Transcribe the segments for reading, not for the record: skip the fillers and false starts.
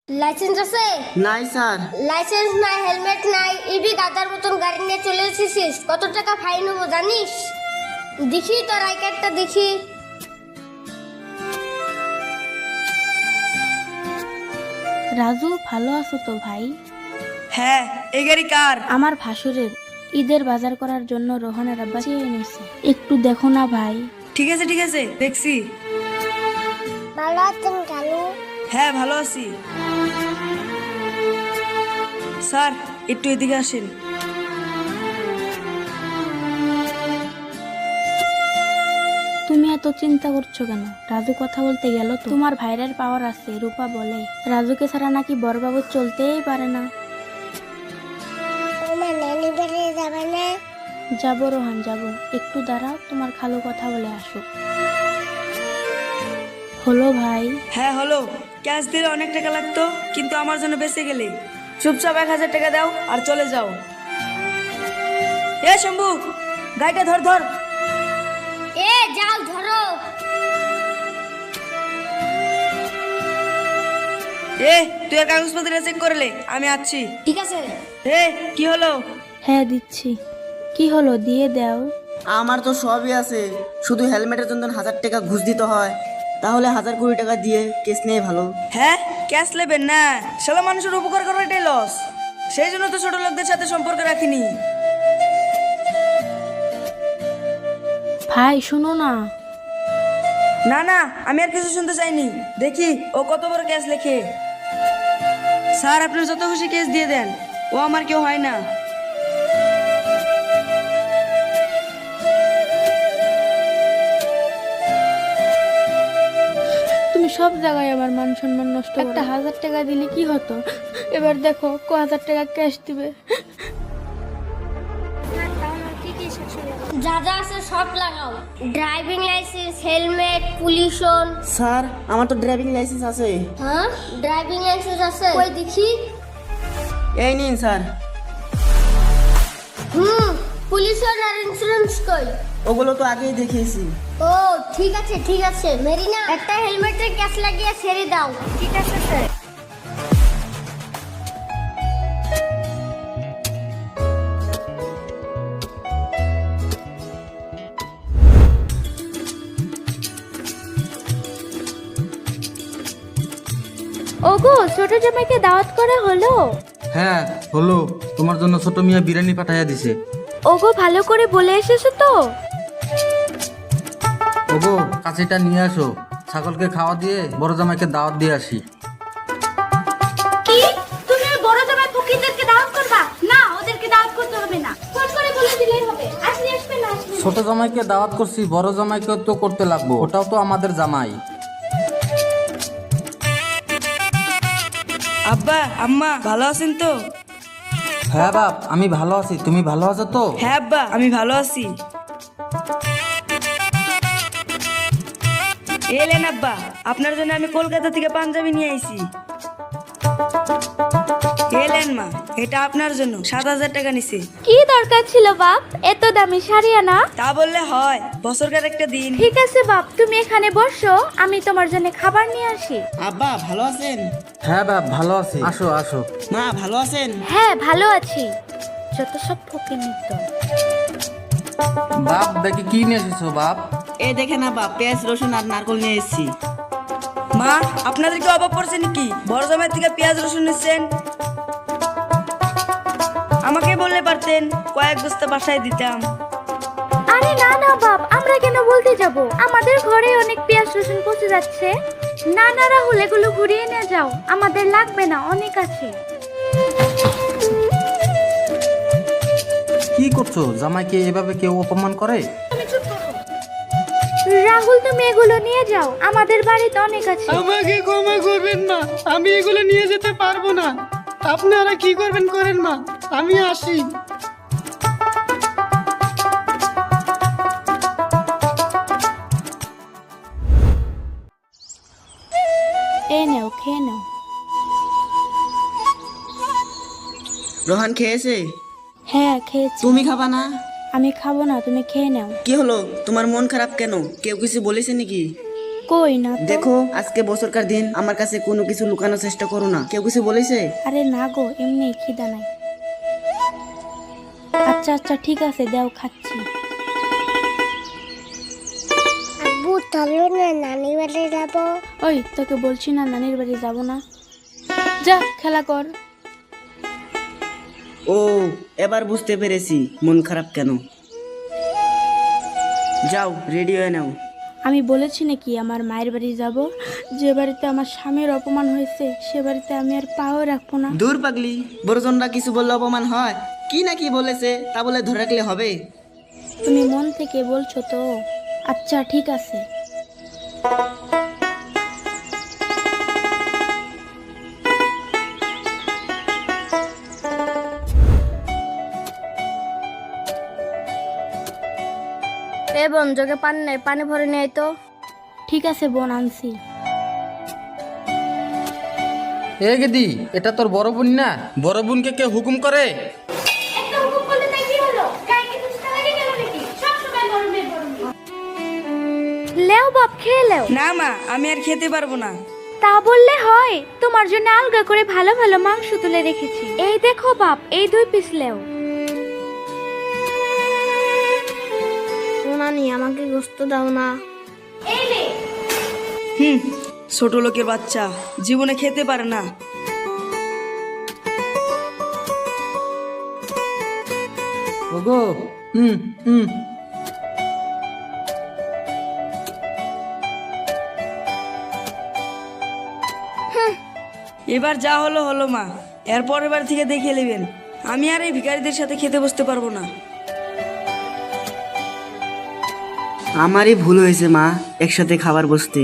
Licence আছে? নাই sir. Licence নাই, হেলমেট নাই, ইবি গাদার মতন গাড়ি নিয়ে চলে এসেছিস, কত টাকা ফাইন হবো জানিস? দেখি তোর আই কার্ডটা দেখি। রাজু, ভালো আছো তো ভাই? হ্যাঁ, এই গাড়ি কার? আমার ভাসুরের। ঈদের বাজার করার জন্য রোহনের আব্বা চেয়ে এনেছে, একটু দেখো না ভাই। ঠিক আছে দেখছি। ভালো আছেন কালু? হ্যাঁ, ভালো আছি। স্যার, একটু এদিকে আসেন। তুমি এত চিন্তা করছো কেন? রাজু কথা বলতে গেল তো। তোমার ভাইয়ের পাওয়ার আছে, রূপা বলে। রাজুকে ছাড়া নাকি বড়বাবু চলতেই পারে না। তোমার নানি বাড়ি যাবে না? যাবো রোহান, যাবো। একটু দাঁড়াও, তোমার খালু কথা বলে আসো। হলো ভাই? হ্যাঁ হলো। ক্যাশ দিলে অনেক টাকা লাগতো, কিন্তু আমার জন্য বেঁচে গেলে। চুপচাপ 1000 টাকা দাও আর চলে যাও। এ শম্ভু, গাড়িটা ধর। এ যাও ধরো। তুই আর কাগজপত্র চেক করলে, আমি আসছি। ঠিক আছে। কি হলো? হ্যাঁ দিচ্ছি। কি হলো, দিয়ে দাও। আমার তো সবই আছে, শুধু হেলমেটের জন্য 1000 টাকা ঘুষ দিতে হয়। তাহলে 1020 টাকা দিয়ে কেস নিয়ে ভালো। হ্যাঁ, ক্যাশ নেবেন না। শালা মানুষের উপকার করা এটাই লস। সেই জন্য তো ছোট লোকদের সাথে সম্পর্ক রাখিনি। ভাই শোনো না। না, আমি আর কিছু শুনতে চাইনি। দেখি ও কত বড় কেস লেখে। স্যার, আপনি যত খুশি কেস দিয়ে দেন, ও আমার কেউ হয় না। তুমি সব জায়গায় আমার মান সম্মান নষ্ট করো। একটা 1000 টাকা দিলে কি হতো? এবার দেখো 1000 টাকা ক্যাশ দিবে। যা যা আছে সব লাগাও, ড্রাইভিং লাইসেন্স, হেলমেট, পুলিশন। স্যার, আমার তো ড্রাইভিং লাইসেন্স আছে। হ্যাঁ, ড্রাইভিং লাইসেন্স আছে? কই দেখি। এই নিন স্যার। পুলিশন আর ইন্স্যুরেন্স কই? ওগুলো তো আগেই দেখিয়েছি। ও ঠিক আছে মেরিনা, একটা হেলমেটের ক্যাশ লাগিয়ে ছেড়ে দাও। ঠিক আছে স্যার। ওগো, ছোট জামাইকে দাওয়াত করা হলো? হ্যাঁ হলো, তোমার জন্য ছোট মিয়া বিরিয়ানি পাঠাইয়া দিছে। ওগো, ভালো করে বলে এসেছো তো? ওগো, কাছিটা নিয়ে আসো, ছাগলকে খাওয়া দিয়ে বড় জামাইকে দাওয়াত দিয়ে আসি। কি, তুমি বড় জামাই ফকিরদেরকে দাওয়াত করবা? না, ওদেরকে দাওয়াত করতে হবে না, ফোন করে বলে দিলেই হবে। আসবে না। ছোট জামাইকে দাওয়াত করছি, বড় জামাইকে তো করতে লাগবো, ওটাও তো আমাদের জামাই। আব্বা, আম্মা ভালো আছেন তো? হ্যাঁ বাপ, আমি ভালো আছি, তুমি ভালো আছো তো? হ্যাঁ আব্বা, আমি ভালো আছি। এলেন আব্বা, আপনার জন্য আমি কলকাতা থেকে পাঞ্জাবি নিয়ে আইছি। এলেন মা, এটা আপনার জন্য। 7000 টাকা নিছে। কি দরকার ছিল বাপ এত দামি শাড়ি আনা? তা বললে হয়, বছরকার একটা দিন। ঠিক আছে বাপ, তুমি এখানে বসো, আমি তোমার জন্য খাবার নিয়ে আসি। আব্বা ভালো আছেন? হ্যাঁ বাপ, ভালো আছি। আসো আসো। মা ভালো আছেন? হ্যাঁ ভালো আছি। যত সব ফকির নিত। বাপ, দেখি কি নিয়ে এসেছো বাপ? এই দেখেন আব্বা, পেঁয়াজ, রসুন আর নারকল নিয়ে এসেছি। মা, আপনাদের কি অভাব পড়ছে নাকি? বড় জামাই থেকে পেঁয়াজ রসুন নিচ্ছেন। আমাকে বললে পারতেন, কয়েক বস্তা বাসায় দিতাম। আরে না বাপ, আমরা কেন বলতে যাব? আমাদের ঘরে অনেক পেঁয়াজ রসুন পচে যাচ্ছে। না রাহুল, এগুলো ঘুরিয়ে নিয়ে যাও, আমাদের লাগবে না, অনেক আছে। কি করছো? জামাইকে এভাবে কেউ অপমান করে? রাহুল, তুমি এগুলো নিয়ে যাও, আমাদের বাড়িতে অনেক আছে। আমাকে ক্ষমা করবেন মা, আমি এগুলো নিয়ে যেতে পারবো না। আপনারা কি করবেন করেন মা, আমি আসি। এই নাও, খেয়ে নাও। রোহান খেয়েছে? হ্যাঁ খেয়েছি। তুমি খাবা না? আমি খাবো না, তুমি খেয়ে নাও। কি হলো, তোমার মন খারাপ কেন? কেউ কিছু বলেছে নাকি? কই না তো। দেখো আজকে বছরকার দিন, আমার কাছে কোনো কিছু লুকানোর চেষ্টা করো না। কেউ কিছু বলেছে? আরে না গো, এমনি খিদা নাই। আচ্ছা আচ্ছা ঠিক আছে, দাও খাচ্ছি। আব্বু চলো না নানি বাড়ি যাবো। ওই তোকে বলছি না নানির বাড়ি যাব না, যা খেলা কর। ও এবার বুঝতে পেরেছি মন খারাপ কেন। যাও রেডি হয়ে নাও। আমি বলেছি নাকি আমার মায়ের বাড়ি যাব? যে বাড়িতে আমার স্বামীর অপমান হয়েছে সে বাড়িতে আমি আর পাও রাখবো না। দূর পাগলি, বড়জনরা কিছু বললে অপমান হয়? কি না কি বলেছে তা বলে ধরে রাখলে হবে? তুমি মন থেকে বলছো তো? আচ্ছা ঠিক আছে। এ বোন যোগে পানি নেই, পানি ভরে নেই তো। ঠিক আছে বোন, আনছি। এ গেদি, এটা তোর বড় বোন না? বড় বোনকে কে হুকুম করে? লেও বাপ, খেয়ে লেও। না মা, আমি আর খেতে পারবো না। তা বললে হয়? তোমার জন্য আলগা করে ভালো ভালো মাংস তুলে রেখেছি। এই দেখো বাপ, এই 2 পিস লেও। নানি আমাকে গোস্ত দাও না। ছোট লোকের বাচ্চা, জীবনে খেতে পারে না। ওগো, হুম হুম। এবার যা হলো হলো মা, এরপর এবার থেকে দেখে নেবেন। আমি আর এই ভিখারিদের সাথে খেতে বসতে পারবো না। আমারই ভুল হয়েছে মা, একসাথে খাবার বসতে।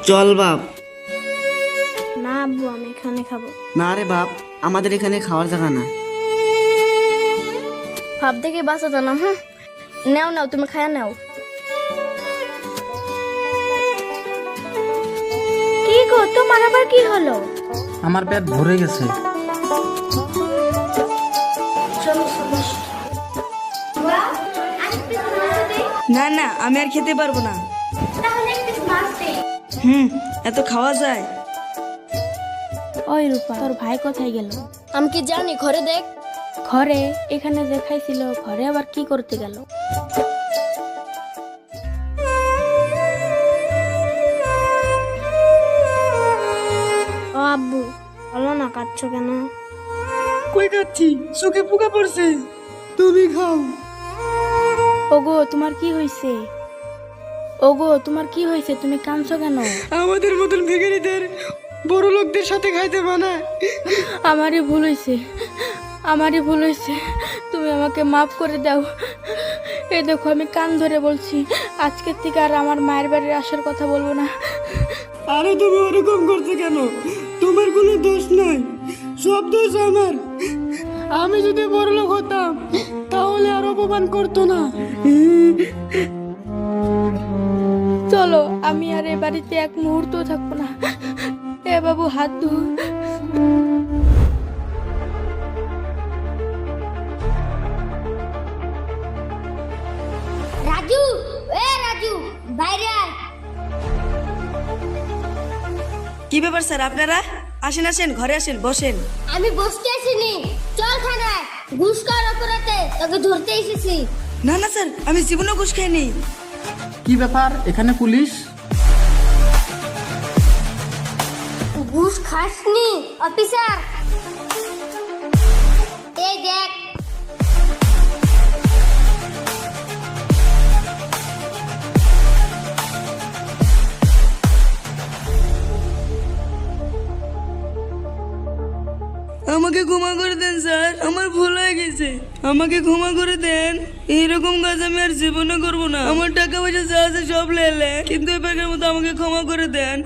চল বাপ। না আব্বু, আমি এখানে খাবো। না রে বাপ, আমাদের এখানে খাওয়ার জায়গা না। ভাব দেখে বাঁচাতো না। নাও নাও, তুমি খায়া নাও। কি গো, তোমার আবার কি হলো? আমার পেট ভরে গেছে। না না, আমি আর খেতে পারবো না। এত খাওয়া যায়? ওই রূপা, তোর ভাই কোথায় গেল? আমি কি জানি, ঘরে দেখ। ঘরে? এখানে যে খাইছিল, ঘরে আবার কি করতে গেল? ও আব্বু, বলো না, কাঁদছো কেন? কই খাচ্ছি, চোখে পোকা পড়ছে। তুমি খাও। ওগো তোমার কি হয়েছে? ওগো তোমার কি হয়েছে? তুমি কাঁদছো কেন? আমাদের মতন ভিখারিদের বড় লোকদের সাথে খাইতে মানায়। আমারই ভুল হয়েছে, আমারই ভুল হয়েছে। তুমি আমাকে মাফ করে দাও। এই দেখো, আমি কান ধরে বলছি, আজকের থেকে আর আমার মায়ের বাড়ির আসার কথা বলবো না। আরে তুমি ওরকম করছো কেন? তোমার কোনো দোষ নাই, সব দোষ আমার। আমি যদি বড় লোক হতাম তাহলে আর অপমান করতো না। চলো, আমি আর এ বাড়িতে এক মুহূর্ত থাকবো না। এ বাবু, হাত ধু। রাজু, এ রাজু, বাইরে আয়। কি ব্যাপার স্যার আপনারা? আসেন আসেন, ঘরে আসেন, বসেন। আমি বসতে আসিনি, চল থানায়। ঘুষ খাওয়ার অপরাধে তোকে ধরতে এসেছি। না না স্যার, আমি জীবনেও ঘুষ খাইনি। কি ব্যাপার, এখানে পুলিশ? ঘুষ খাসনি অফিসার? এই দেখ। আমাকে ক্ষমা করে দেন স্যার, আমার ভুল হয়ে গেছে। আমাকে ক্ষমা করে দেন। এইরকম কাজ আমি আর জীবনে করবো না। আমার টাকা পয়সা যা আছে সব লেলে, কিন্তু এবারের মতো আমাকে ক্ষমা করে দেন।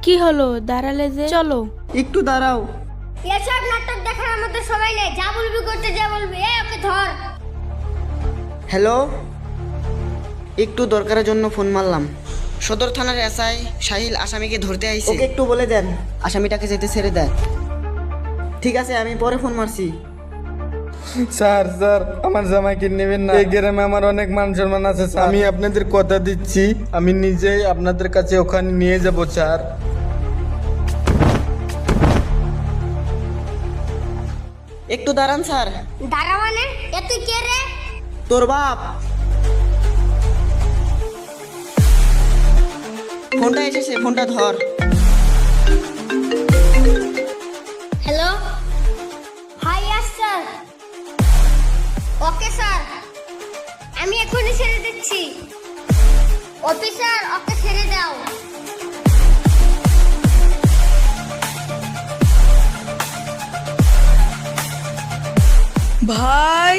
কি হলো, দাঁড়ালে যে? চলো। একটু দাঁড়াও। এসব নাটক দেখার আমাদের সময় নেই। যা বলবি করতে, যা বলবি। এ ওকে ধর। হ্যালো, একটু দরকারের জন্য ফোন মারলাম। সদর থানার এসআই সাহিল আসামিকে ধরতে আইছে। ওকে একটু বলে দেন আসামিটাকে যেতে ছেড়ে দেয়। ঠিক আছে, আমি পরে ফোন মারছি। স্যার স্যার আমার জামাইকে নেবেন না, এই গ্রামে আমার অনেক মান সম্মান আছে স্যার। আমি আপনাদের কথা দিচ্ছি, আমি নিজেই আপনাদের কাছে ওখানে নিয়ে যাব স্যার। একটু দাঁড়ান স্যার। দাঁড়া মানে এ তুই কে রে? তোর বাপ। ফোনটা এসেছে, ফোনটা ধর। Hello, hi sir. Okay sir, আমি এখনই ছেড়ে দিচ্ছি। অফিসার, ওকে ছেড়ে দাও। ভাই